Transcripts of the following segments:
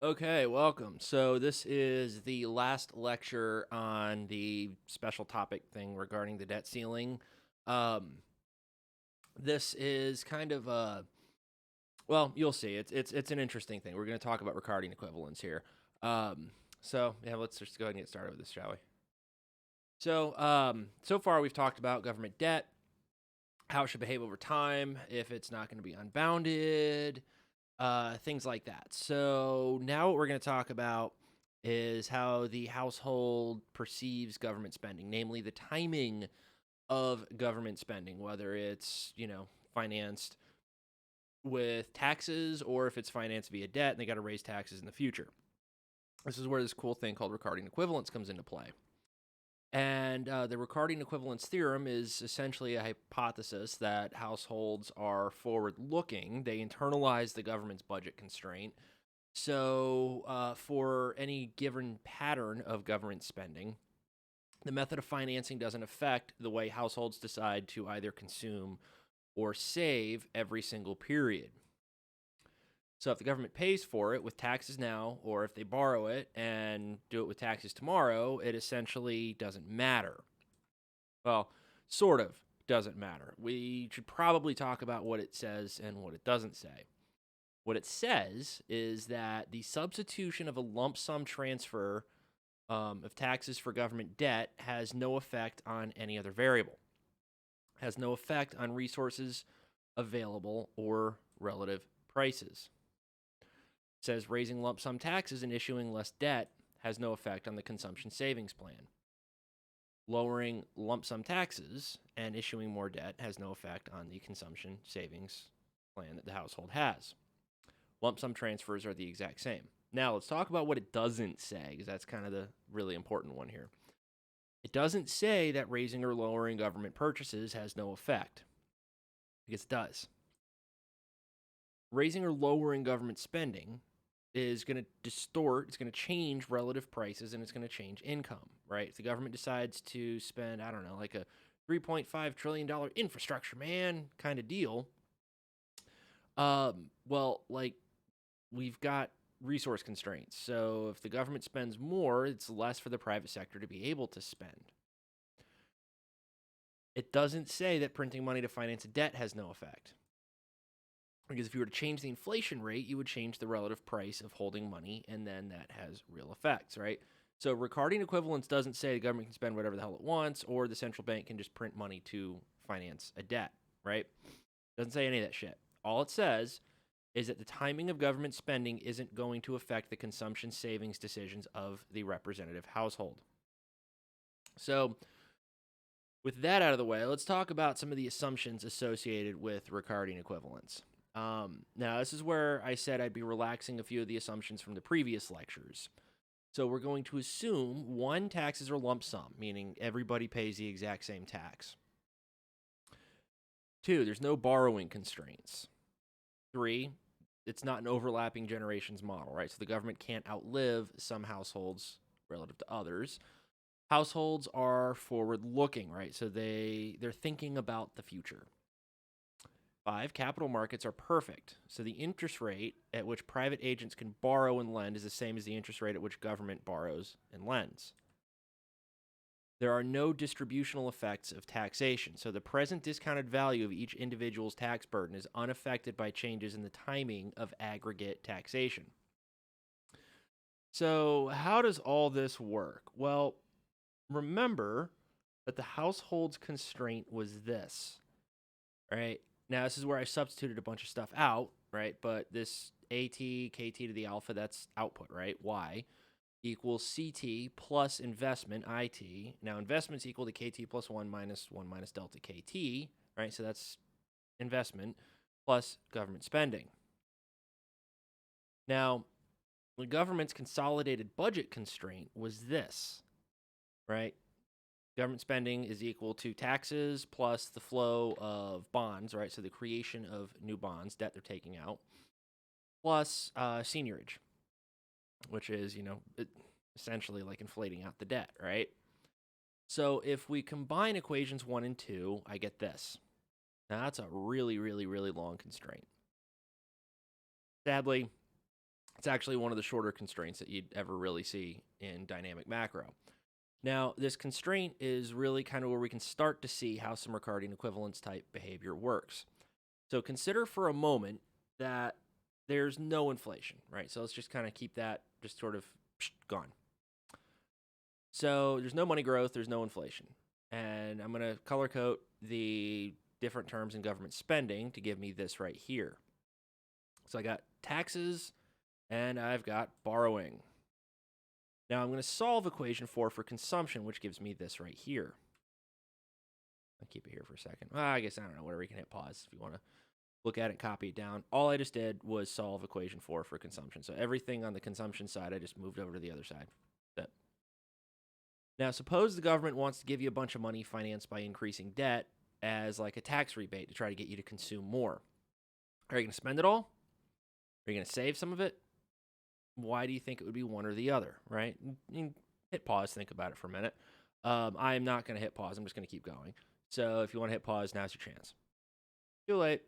Okay, welcome. So this is the last lecture on the special topic thing regarding the debt ceiling. Um, this is kind of well, you'll see. It's an interesting thing. We're going to talk about Ricardian equivalence here. So yeah, let's just go ahead and get started with this, shall we? So far we've talked about government debt, how it should behave over time, if it's not going to be unbounded, things like that. So now what we're going to talk about is how the household perceives government spending, namely the timing of government spending, whether it's, financed with taxes or if it's financed via debt and they got to raise taxes in the future. This is where this cool thing called Ricardian equivalence comes into play. And the Ricardian equivalence theorem is essentially a hypothesis that households are forward looking. They internalize the government's budget constraint. So, for any given pattern of government spending, the method of financing doesn't affect the way households decide to either consume or save every single period. So, if the government pays for it with taxes now, or if they borrow it and do it with taxes tomorrow, it essentially doesn't matter. Well, sort of doesn't matter. We should probably talk about what it says and what it doesn't say. What it says is that the substitution of a lump sum transfer of taxes for government debt has no effect on any other variable, has no effect on resources available or relative prices. It says raising lump sum taxes and issuing less debt has no effect on the consumption savings plan. Lowering lump sum taxes and issuing more debt has no effect on the consumption savings plan that the household has. Lump sum transfers are the exact same. Now, let's talk about what it doesn't say, because that's kind of the really important one here. It doesn't say that raising or lowering government purchases has no effect, because it does. Raising or lowering government spending is going to distort, it's going to change relative prices, and it's going to change income, right? If the government decides to spend, I don't know, like a $3.5 trillion infrastructure, man, kind of deal, well, like we've got resource constraints. So if the government spends more, it's less for the private sector to be able to spend. It doesn't say that printing money to finance a debt has no effect. Because if you were to change the inflation rate, you would change the relative price of holding money, and then that has real effects, right? So Ricardian equivalence doesn't say the government can spend whatever the hell it wants, or the central bank can just print money to finance a debt, right? Doesn't say any of that shit. All it says is that the timing of government spending isn't going to affect the consumption savings decisions of the representative household. So, with that out of the way, let's talk about some of the assumptions associated with Ricardian equivalence. Now, this is where I said I'd be relaxing a few of the assumptions from the previous lectures. So, we're going to assume one, taxes are lump sum, meaning everybody pays the exact same tax. Two, there's no borrowing constraints. Three, it's not an overlapping generations model, right? So the government can't outlive some households relative to others. Households are forward looking, right? So they're thinking about the future. Five, capital markets are perfect. So the interest rate at which private agents can borrow and lend is the same as the interest rate at which government borrows and lends. There are no distributional effects of taxation. So the present discounted value of each individual's tax burden is unaffected by changes in the timing of aggregate taxation. So, how does all this work? Well, remember that the household's constraint was this, right? Now, this is where I substituted a bunch of stuff out, right? But this AT, KT to the alpha, that's output, right? Y equals CT plus investment, IT. Now, investment's equal to KT plus 1 minus delta KT, right? So that's investment plus government spending. Now, the government's consolidated budget constraint was this, right? Government spending is equal to taxes plus the flow of bonds, right? So the creation of new bonds, debt they're taking out, plus seniorage, which is, essentially like inflating out the debt, right? So if we combine equations 1 and 2, I get this. Now that's a really, really, really long constraint. Sadly, It's actually one of the shorter constraints that you'd ever really see in dynamic macro. Now, this constraint is really kind of where we can start to see how some Ricardian equivalence type behavior works. So consider for a moment that there's no inflation, right? So let's just kind of keep that just sort of gone. So there's no money growth, there's no inflation. And I'm going to color code the different terms in government spending to give me this right here. So I got taxes and I've got borrowing. Now I'm going to solve equation 4 for consumption, which gives me this right here. I'll keep it here for a second. I guess, I don't know, whatever, you can hit pause if you want to look at it, copy it down. All I just did was solve equation 4 for consumption. So everything on the consumption side, I just moved over to the other side. That. Now, suppose the government wants to give you a bunch of money financed by increasing debt as like a tax rebate to try to get you to consume more. Are you going to spend it all? Are you going to save some of it? Why do you think it would be one or the other, right? You hit pause, think about it for a minute. I am not going to hit pause. I'm just going to keep going. So if you want to hit pause, now's your chance. Too late.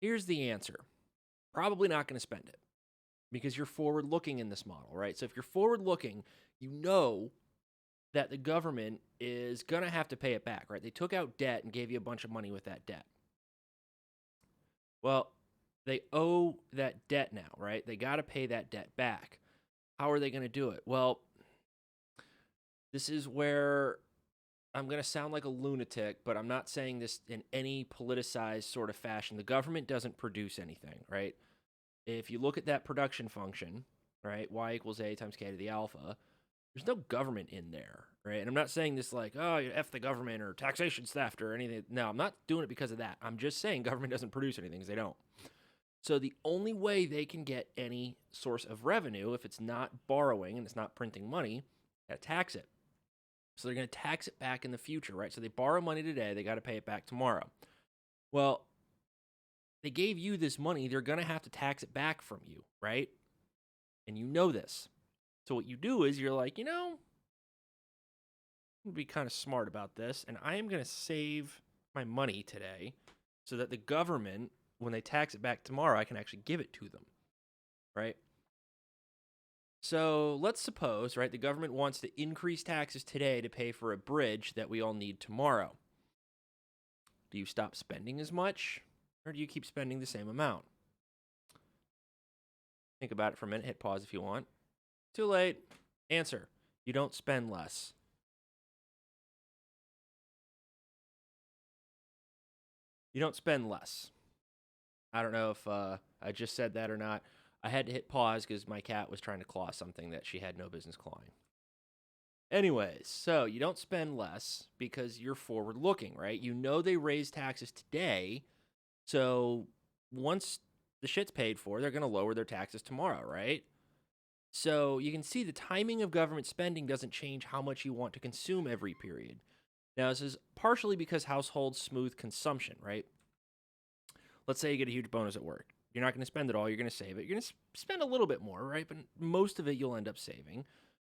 Here's the answer. Probably not going to spend it because you're forward-looking in this model, right? So if you're forward-looking, you know that the government is going to have to pay it back, right? They took out debt and gave you a bunch of money with that debt. Well, they owe that debt now, right? They got to pay that debt back. How are they going to do it? Well, this is where I'm going to sound like a lunatic, but I'm not saying this in any politicized sort of fashion. The government doesn't produce anything, right? If you look at that production function, right, y equals a times k to the alpha, there's no government in there, right? And I'm not saying this like, oh, you F the government or taxation's theft or anything. No, I'm not doing it because of that. I'm just saying government doesn't produce anything because they don't. So the only way they can get any source of revenue, if it's not borrowing and it's not printing money, they gotta tax it. So they're going to tax it back in the future, right? So they borrow money today, they got to pay it back tomorrow. Well, they gave you this money, they're going to have to tax it back from you, right? And you know this. So what you do is you're like, I'm going to be kind of smart about this, and I am going to save my money today so that the government, when they tax it back tomorrow, I can actually give it to them, right? So let's suppose, right, the government wants to increase taxes today to pay for a bridge that we all need tomorrow. Do you stop spending as much, or do you keep spending the same amount? Think about it for a minute. Hit pause if you want. Too late. Answer. You don't spend less. You don't spend less. I don't know if I just said that or not. I had to hit pause because my cat was trying to claw something that she had no business clawing. Anyways, so you don't spend less because you're forward-looking, right? You know they raise taxes today, so once the shit's paid for, they're going to lower their taxes tomorrow, right? So you can see the timing of government spending doesn't change how much you want to consume every period. Now, this is partially because households smooth consumption, right? Let's say you get a huge bonus at work. You're not going to spend it all. You're going to save it. You're going to spend a little bit more, right? But most of it you'll end up saving,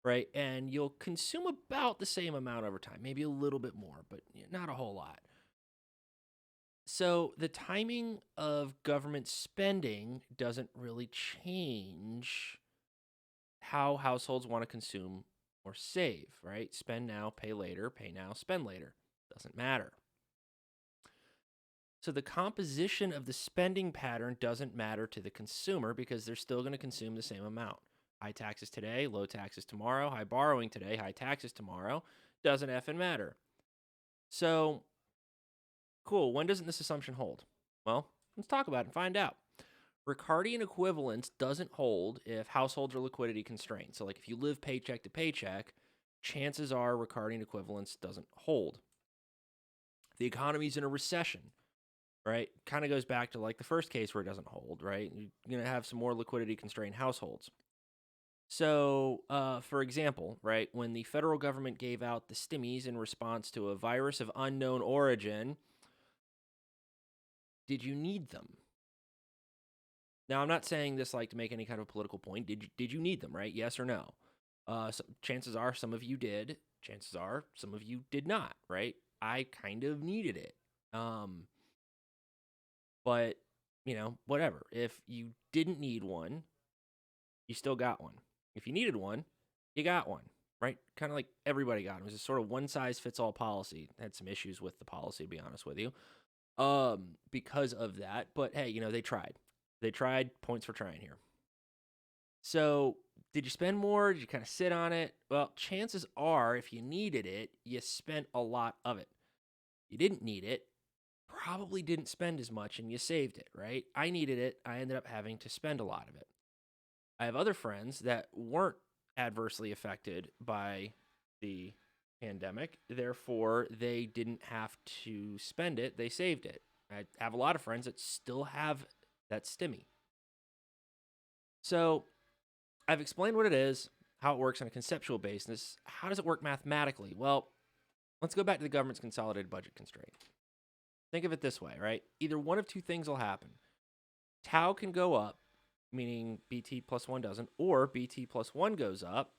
right? And you'll consume about the same amount over time, maybe a little bit more, but not a whole lot. So the timing of government spending doesn't really change how households want to consume or save, right? Spend now, pay later, pay now, spend later. Doesn't matter. So the composition of the spending pattern doesn't matter to the consumer because they're still going to consume the same amount. High taxes today, low taxes tomorrow, high borrowing today, high taxes tomorrow. Doesn't effing matter. So, cool. When doesn't this assumption hold? Well, let's talk about it and find out. Ricardian equivalence doesn't hold if households are liquidity constrained. So, like if you live paycheck to paycheck, chances are Ricardian equivalence doesn't hold. The economy's in a recession, right? Kind of goes back to like the first case where it doesn't hold, right? You're going to have some more liquidity constrained households. So, for example, right, when the federal government gave out the stimmies in response to a virus of unknown origin, did you need them? Now, I'm not saying this like to make any kind of political point. Did you need them, right? Yes or no? So chances are some of you did. Chances are some of you did not, right? I kind of needed it. But, whatever. If you didn't need one, you still got one. If you needed one, you got one, right? Kind of like everybody got them. It was a sort of one-size-fits-all policy. Had some issues with the policy, to be honest with you, because of that. But hey, they tried. They tried. Points for trying here. So, did you spend more? Did you kind of sit on it? Well, chances are, if you needed it, you spent a lot of it. You didn't need it, probably didn't spend as much, and you saved it, right? I needed it. I ended up having to spend a lot of it. I have other friends that weren't adversely affected by the pandemic. Therefore, they didn't have to spend it. They saved it. I have a lot of friends that still have that stimmy. So, I've explained what it is, how it works on a conceptual basis. How does it work mathematically? Well, let's go back to the government's consolidated budget constraint. Think of it this way, right? Either one of two things will happen. Tau can go up, meaning BT plus 1 doesn't, or BT plus 1 goes up,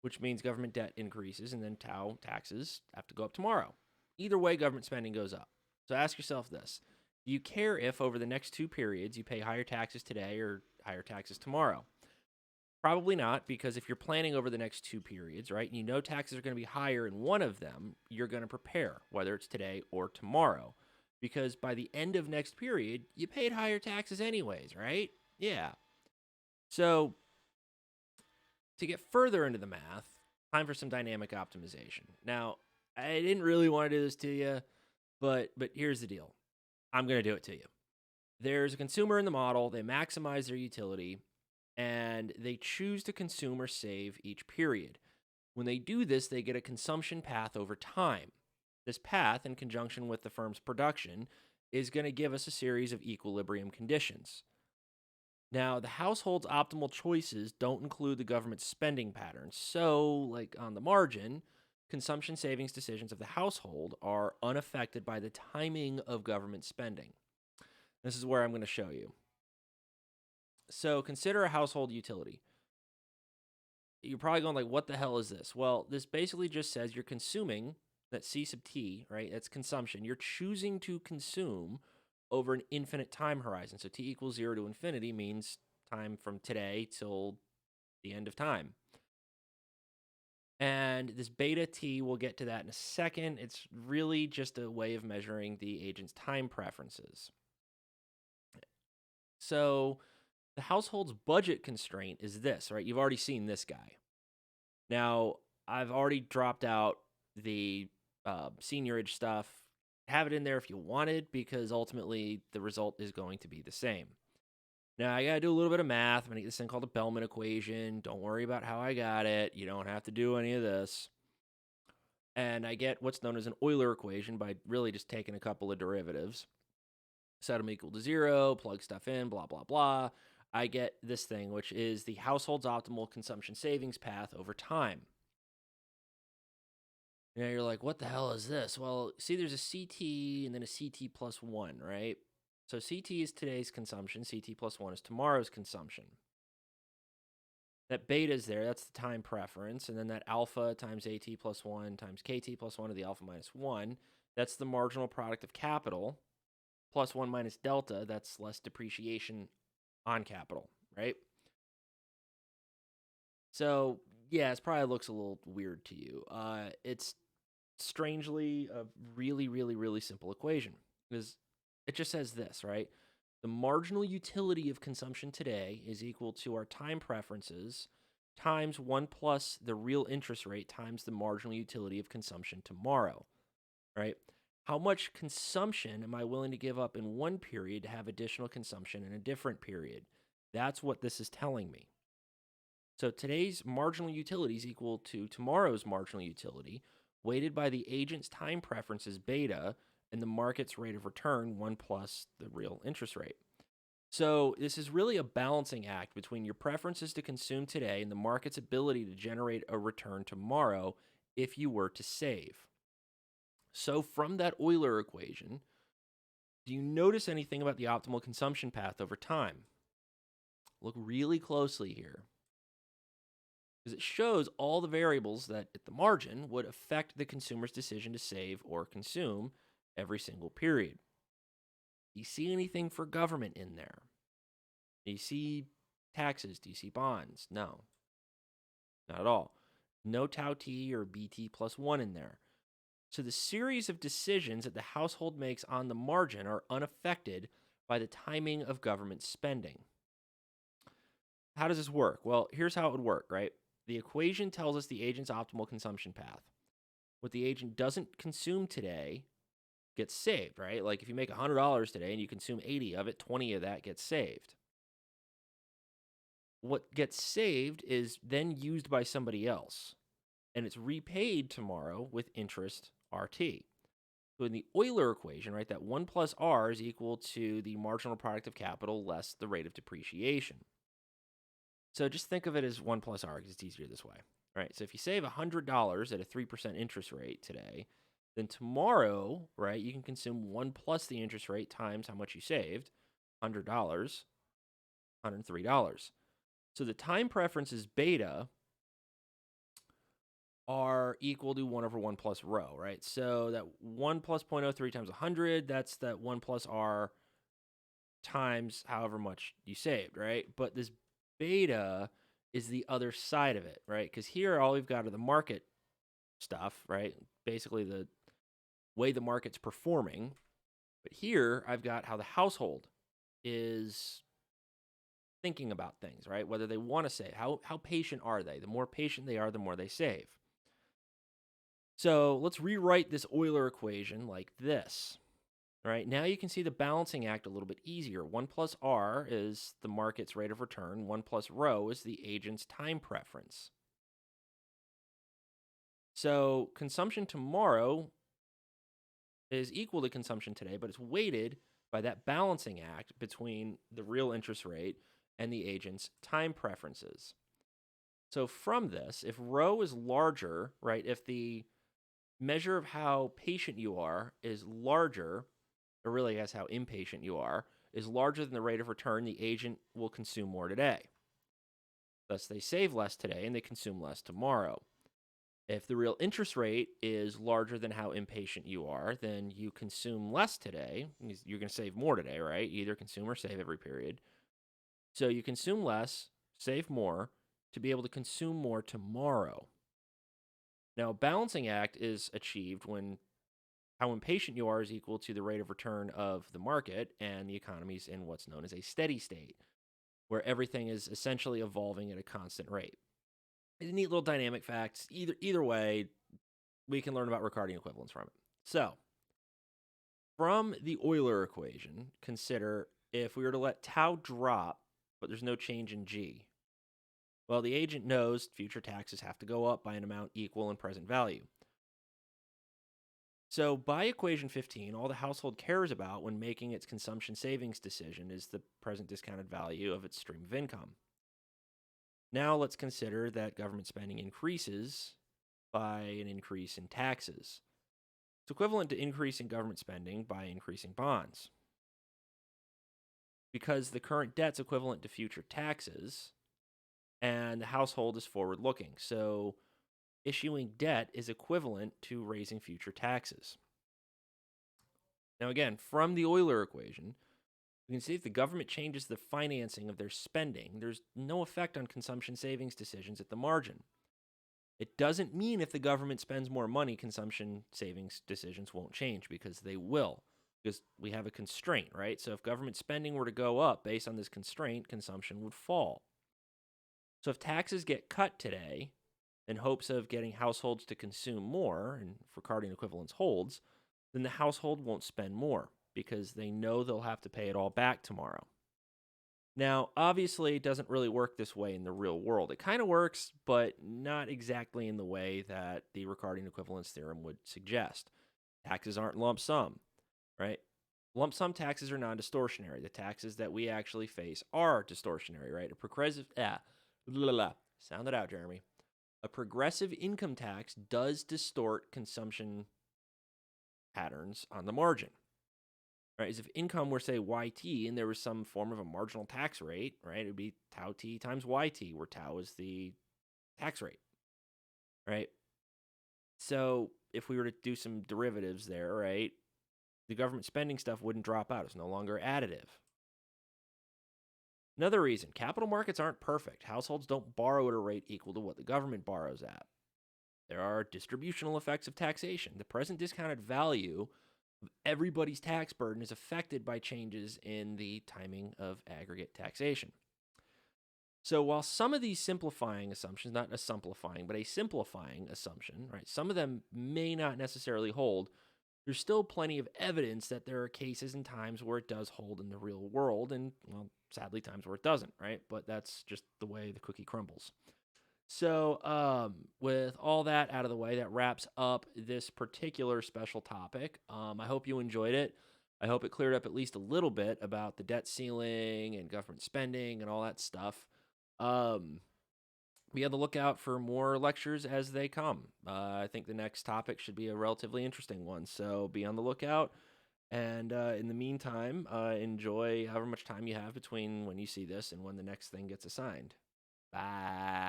which means government debt increases, and then Tau taxes have to go up tomorrow. Either way, government spending goes up. So ask yourself this. Do you care if over the next 2 periods you pay higher taxes today or higher taxes tomorrow? Probably not, because if you're planning over the next 2 periods, right, and you know taxes are going to be higher in one of them, you're going to prepare, whether it's today or tomorrow. Because by the end of next period, you paid higher taxes anyways, right? Yeah. So, to get further into the math, time for some dynamic optimization. Now, I didn't really want to do this to you, but here's the deal. I'm going to do it to you. There's a consumer in the model. They maximize their utility, and they choose to consume or save each period. When they do this, they get a consumption path over time. This path, in conjunction with the firm's production, is going to give us a series of equilibrium conditions. Now, the household's optimal choices don't include the government's spending patterns. So, like on the margin, consumption savings decisions of the household are unaffected by the timing of government spending. This is where I'm going to show you. So, consider a household utility. You're probably going like, what the hell is this? Well, this basically just says you're consuming, that C sub t, right? That's consumption. You're choosing to consume over an infinite time horizon. So t equals 0 to infinity means time from today till the end of time. And this beta t, we'll get to that in a second. It's really just a way of measuring the agent's time preferences. So the household's budget constraint is this, right? You've already seen this guy. Now, I've already dropped out the seniorage stuff. Have it in there if you wanted, because ultimately the result is going to be the same. Now, I got to do a little bit of math. I'm going to get this thing called the Bellman equation. Don't worry about how I got it. You don't have to do any of this. And I get what's known as an Euler equation by really just taking a couple of derivatives. Set them equal to 0, plug stuff in, blah, blah, blah. I get this thing, which is the household's optimal consumption savings path over time. Now you're like, what the hell is this? Well, see, there's a CT and then a CT plus 1, right? So CT is today's consumption. CT plus 1 is tomorrow's consumption. That beta is there. That's the time preference. And then that alpha times AT plus 1 times KT plus 1 to the alpha minus 1. That's the marginal product of capital plus 1 minus delta. That's less depreciation on capital, right? So, yeah, it probably looks a little weird to you. It's strangely a really, really, really simple equation, because it just says this, right? The marginal utility of consumption today is equal to our time preferences times 1 plus the real interest rate times the marginal utility of consumption tomorrow, right? How much consumption am I willing to give up in one period to have additional consumption in a different period? That's what this is telling me. So today's marginal utility is equal to tomorrow's marginal utility, weighted by the agent's time preferences beta and the market's rate of return 1 plus the real interest rate. So this is really a balancing act between your preferences to consume today and the market's ability to generate a return tomorrow if you were to save. So from that Euler equation, do you notice anything about the optimal consumption path over time? Look really closely here, because it shows all the variables that at the margin would affect the consumer's decision to save or consume every single period. Do you see anything for government in there? Do you see taxes? Do you see bonds? No, not at all. No tau t or bt plus 1 in there. So the series of decisions that the household makes on the margin are unaffected by the timing of government spending. How does this work? Well, here's how it would work, right? The equation tells us the agent's optimal consumption path. What the agent doesn't consume today gets saved, right? Like if you make $100 today and you consume 80 of it, 20 of that gets saved. What gets saved is then used by somebody else, and it's repaid tomorrow with interest RT. So in the Euler equation, right, that 1 plus R is equal to the marginal product of capital less the rate of depreciation. So just think of it as 1 plus R because it's easier this way, right? So if you save $100 at a 3% interest rate today, then tomorrow, right, you can consume 1 plus the interest rate times how much you saved, $100, $103. So the time preferences beta are equal to 1 over 1 plus rho, right? So that 1 plus 0.03 times 100, that's that 1 plus R times however much you saved, right? But this beta is the other side of it, right? Because here all we've got are the market stuff, right? Basically the way the market's performing. But here I've got how the household is thinking about things, right? Whether they want to save. How patient are they? The more patient they are, the more they save. So let's rewrite this Euler equation like this. All right, now you can see the balancing act a little bit easier. 1 plus R is the market's rate of return. 1 plus rho is the agent's time preference. So consumption tomorrow is equal to consumption today, but it's weighted by that balancing act between the real interest rate and the agent's time preferences. So from this, if rho is larger, right, if the measure of how patient you are is larger, or really I guess how impatient you are, is larger than the rate of return, the agent will consume more today. Thus, they save less today and they consume less tomorrow. If the real interest rate is larger than how impatient you are, then you consume less today. You're going to save more today, right? You either consume or save every period. So you consume less, save more, to be able to consume more tomorrow. Now, a balancing act is achieved when how impatient you are is equal to the rate of return of the market, and the economy's in what's known as a steady state, where everything is essentially evolving at a constant rate. It's a neat little dynamic fact. Either way, we can learn about Ricardian equivalence from it. So, from the Euler equation, consider if we were to let tau drop, but there's no change in G. Well, the agent knows future taxes have to go up by an amount equal in present value. So by equation 15, all the household cares about when making its consumption savings decision is the present discounted value of its stream of income. Now let's consider that government spending increases by an increase in taxes. It's equivalent to increasing government spending by increasing bonds. Because the current debt's equivalent to future taxes, and the household is forward-looking. So issuing debt is equivalent to raising future taxes. Now again, from the Euler equation, you can see if the government changes the financing of their spending, there's no effect on consumption savings decisions at the margin. It doesn't mean if the government spends more money, consumption savings decisions won't change, because they will, because we have a constraint, right? So if government spending were to go up based on this constraint, consumption would fall. So if taxes get cut today, in hopes of getting households to consume more, and if Ricardian equivalence holds, then the household won't spend more because they know they'll have to pay it all back tomorrow. Now, obviously, it doesn't really work this way in the real world. It kind of works, but not exactly in the way that the Ricardian equivalence theorem would suggest. Taxes aren't lump sum, right? Lump sum taxes are non-distortionary. The taxes that we actually face are distortionary, right? Sound it out, Jeremy. A progressive income tax does distort consumption patterns on the margin. Right? As if income were, say, YT and there was some form of a marginal tax rate, right? It would be tau T times YT, where tau is the tax rate, right? So if we were to do some derivatives there, right, the government spending stuff wouldn't drop out. It's no longer additive. Another reason, capital markets aren't perfect. Households don't borrow at a rate equal to what the government borrows at. There are distributional effects of taxation. The present discounted value of everybody's tax burden is affected by changes in the timing of aggregate taxation. So while some of these simplifying assumptions, not a simplifying, but a simplifying assumption, right, some of them may not necessarily hold, there's still plenty of evidence that there are cases and times where it does hold in the real world, and, well, sadly, times where it doesn't, right? But that's just the way the cookie crumbles. So, with all that out of the way, that wraps up this particular special topic. I hope you enjoyed it. I hope it cleared up at least a little bit about the debt ceiling and government spending and all that stuff. Be on the lookout for more lectures as they come. I think the next topic should be a relatively interesting one, so be on the lookout. And in the meantime, enjoy however much time you have between when you see this and when the next thing gets assigned. Bye.